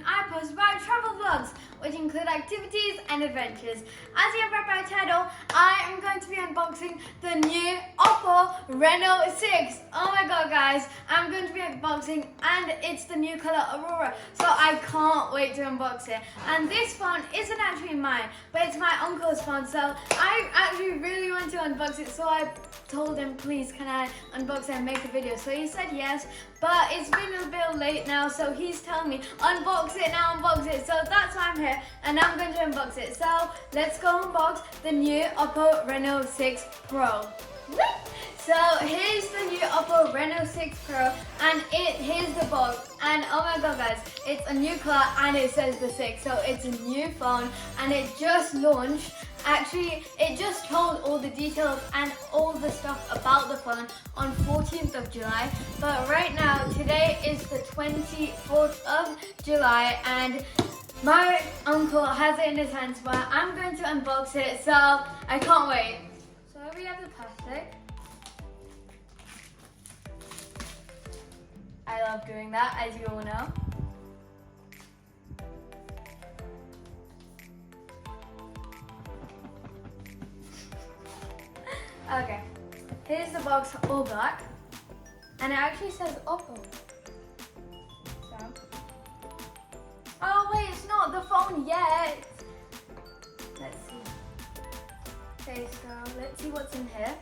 I post about travel vlogs, which include activities and adventures. As you have read by title, I am going to be unboxing the new Oppo Reno 6. Oh my god guys, I'm going to be unboxing and it's the new color Aurora, so I can't wait to unbox it. And this phone isn't actually mine, but it's my uncle's phone, so I actually really want to unbox it, so I told him, please can I unbox it and make a video. So he said yes, but it's been a bit late now, so he's telling me unbox it now, unbox it. So that's why I'm here and I'm going to unbox it. So let's go unbox the new Oppo Reno 6 Pro. So here's the new Oppo Reno 6 Pro and here's the box, and oh my god guys, it's a new color and it says the 6, so it's a new phone and it just launched. Actually, it just told all the details and all the stuff about the phone on 14th of July. But right now, today is the 24th of July and my uncle has it in his hands, but I'm going to unbox it, so I can't wait. So here we have the plastic. I love doing that, as you all know. Okay, here's the box all black, and it actually says Oppo. So, oh wait, it's not the phone yet. Let's see. Okay, so let's see what's in here.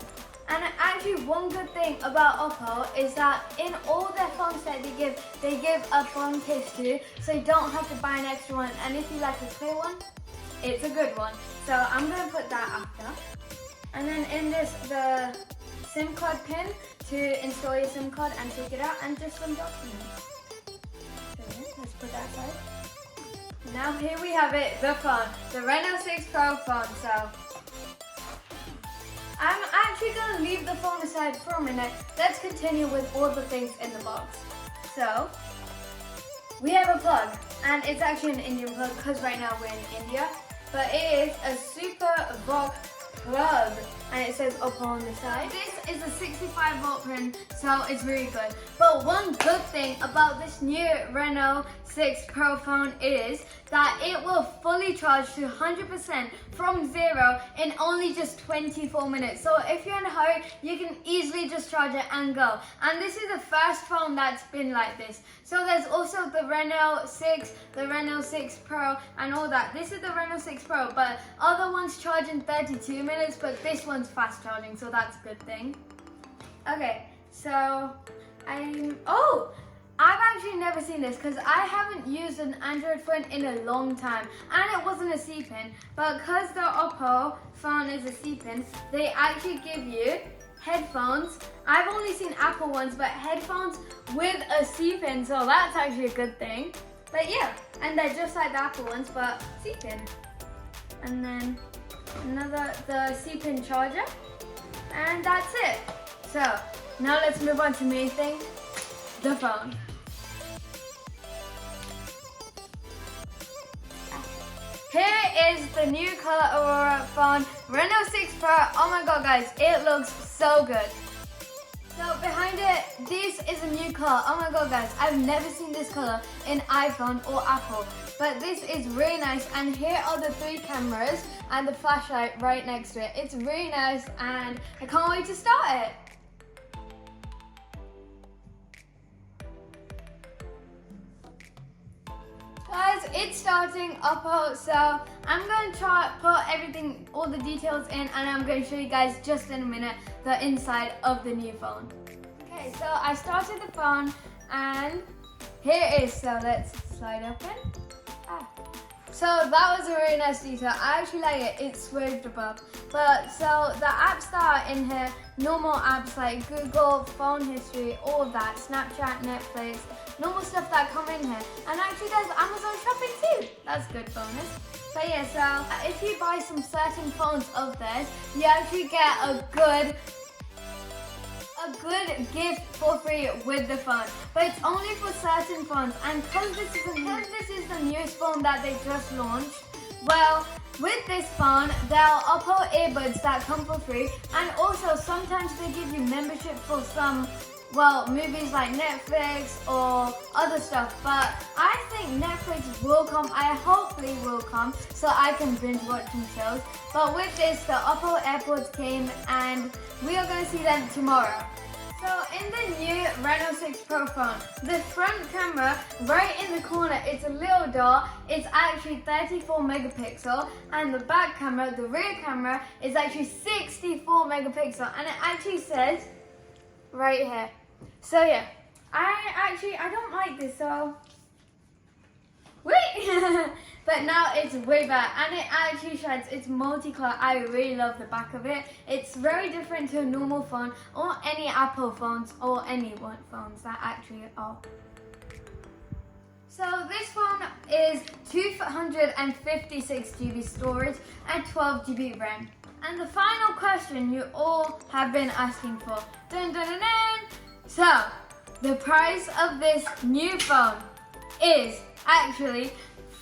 And actually, one good thing about Oppo is that in all their phones that they give a phone case too, so you don't have to buy an extra one. And if you like a clear one, it's a good one. So I'm gonna put that after. And then in this, the SIM card pin to install your SIM card and take it out, and just some documents. So yeah, let's put that aside. Now here we have it, the phone, the Reno 6 Pro phone. So I'm actually going to leave the phone aside for a minute. Let's continue with all the things in the box. So we have a plug, and it's actually an Indian plug because right now we're in India, but it is a Super Vox plug and it says Oppo on the side. This is a 65 volt pin, so it's really good. But one good thing about this new Reno 6 Pro phone is that it will fully charge to 100% from zero in only just 24 minutes. So if you're in a hurry, you can easily just charge it and go. And this is the first phone that's been like this. So there's also the Reno 6, the Reno 6 Pro and all that. This is the Reno 6 Pro, but other ones charge in 32 minutes, but this one's fast charging, so that's a good thing. Okay, so I've actually never seen this because I haven't used an Android phone in a long time, and it wasn't a C-pin, but because the Oppo phone is a C-pin, they actually give you headphones. I've only seen Apple ones, but headphones with a C-pin, so that's actually a good thing. But yeah, and they're just like the Apple ones, but C-pin. And then the C-pin charger, and that's it. So now let's move on to the main thing, the phone. Here is the new color Aurora phone, Reno 6 Pro. Oh my god guys, it looks so good. So behind it, this is a new color. Oh my god guys, I've never seen this color in iPhone or Apple, but this is really nice. And here are the 3 cameras and the flashlight right next to it. It's really nice and I can't wait to start it. Guys, it's starting Oppo, so I'm going to try put everything, all the details in, and I'm going to show you guys just in a minute the inside of the new phone. Okay, so I started the phone and here it is, so let's slide open. So that was a really nice detail. I actually like it, it's swived above. But so the apps that are in here, normal apps like Google, phone history, all of that, Snapchat, Netflix, normal stuff that come in here. And actually there's Amazon shopping too. That's a good bonus. But yeah, so if you buy some certain phones of theirs, you actually get a good gift for free with the phone, but it's only for certain phones. And because this is the newest phone that they just launched, well, with this phone there are Oppo earbuds that come for free, and also sometimes they give you membership for some well, movies like Netflix or other stuff, but I think Netflix will come. I hopefully will come so I can binge watching shows. But with this, the Oppo AirPods came and we are going to see them tomorrow. So in the new RENO 6 Pro phone, the front camera right in the corner, it's a little dot. It's actually 34 megapixel, and the back camera, the rear camera, is actually 64 megapixel, and it actually says right here. So yeah, I don't like this, so wait. But now it's way better, and it actually shines. It's multi-color. I really love the back of it. It's very different to a normal phone or any Apple phones or any phones that actually are. So this phone is 256 GB storage and 12 GB RAM. And the final question you all have been asking for. Dun, dun, dun, dun. So the price of this new phone is actually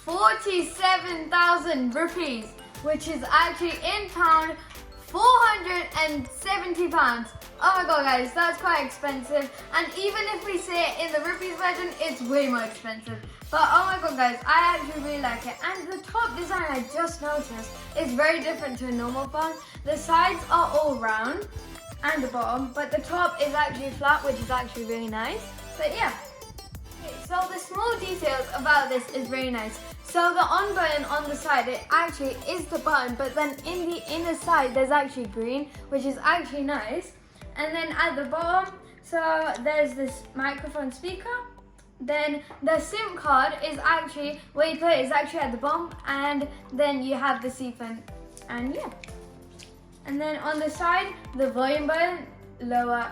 47,000 rupees, which is actually in pound 470 pounds. Oh my god guys, that's quite expensive, and even if we say it in the rupees version, it's way more expensive. But oh my god guys, I actually really like it, and the top design I just noticed is very different to a normal phone. The sides are all round and the bottom, but the top is actually flat, which is actually really nice. But yeah. So the small details about this is very nice. So the on button on the side, it actually is the button, but then in the inner side there's actually green, which is actually nice. And then at the bottom, so there's this microphone speaker. Then the SIM card is actually, where you put it is actually at the bottom, and then you have the C pen, and yeah. And then on the side, the volume button, lower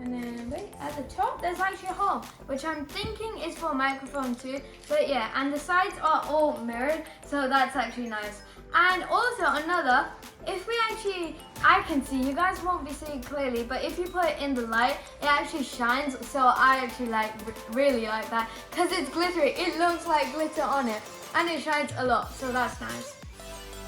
and then wait, at the top there's actually a hole, which I'm thinking is for a microphone too. But yeah, and the sides are all mirrored, so that's actually nice. And also another, if we actually, I can see, you guys won't be seeing clearly, but if you put it in the light, it actually shines. So I actually really like that, because it's glittery. It looks like glitter on it, and it shines a lot, so that's nice.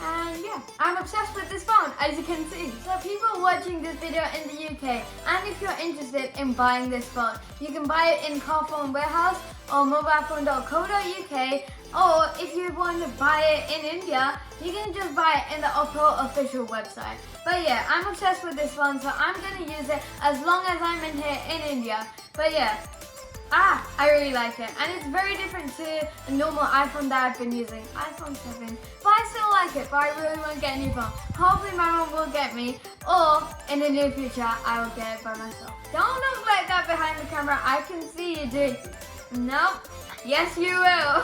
And yeah, I'm obsessed with this phone, as you can see. So people watching this video in the UK, and if you're interested in buying this phone, you can buy it in Car Phone Warehouse or mobilephone.co.uk, or if you want to buy it in India, you can just buy it in the Oppo official website. But yeah, I'm obsessed with this phone, so I'm going to use it as long as I'm in here in India. But yeah, I really like it, and it's very different to a normal iPhone that I've been using, iPhone 7, but I still like it, but I really want to get a new phone. Hopefully my mom will get me, or in the near future, I will get it by myself. Don't look like that behind the camera, I can see you do. Nope, yes you will.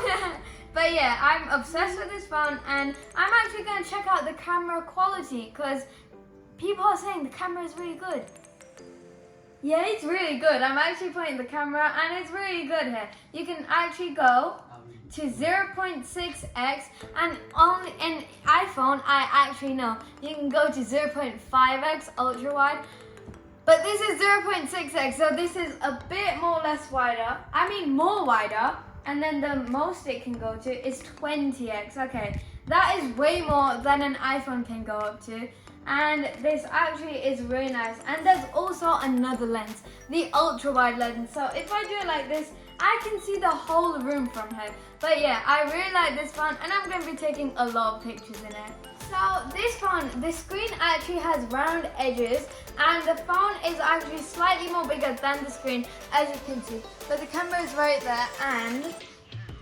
But yeah, I'm obsessed with this phone, and I'm actually going to check out the camera quality, because people are saying the camera is really good. Yeah, it's really good. I'm actually pointing the camera, and it's really good here. You can actually go to 0.6x, and on an iPhone, I actually know you can go to 0.5x ultra wide, but this is 0.6x, so this is a bit more less wider. I mean more wider, and then the most it can go to is 20x. Okay, that is way more than an iPhone can go up to. And this actually is really nice. And there's also another lens, the ultra wide lens. So if I do it like this, I can see the whole room from here. But yeah, I really like this phone, and I'm going to be taking a lot of pictures in it. So this phone, the screen actually has round edges, and the phone is actually slightly more bigger than the screen, as you can see. But the camera is right there, and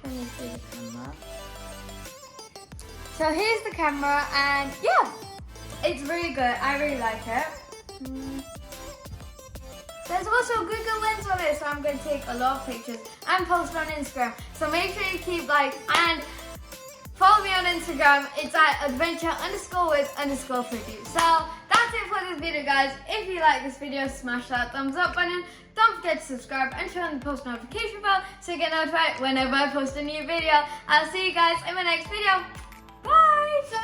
let me see the camera. So here's the camera, and yeah. It's really good. I really like it. There's also a Google Lens on it, so I'm going to take a lot of pictures and post on Instagram. So make sure you keep and follow me on Instagram. It's at adventure_with_foodie. So that's it for this video, guys. If you like this video, smash that thumbs up button. Don't forget to subscribe and turn on the post notification bell so you get notified whenever I post a new video. I'll see you guys in my next video. Bye! So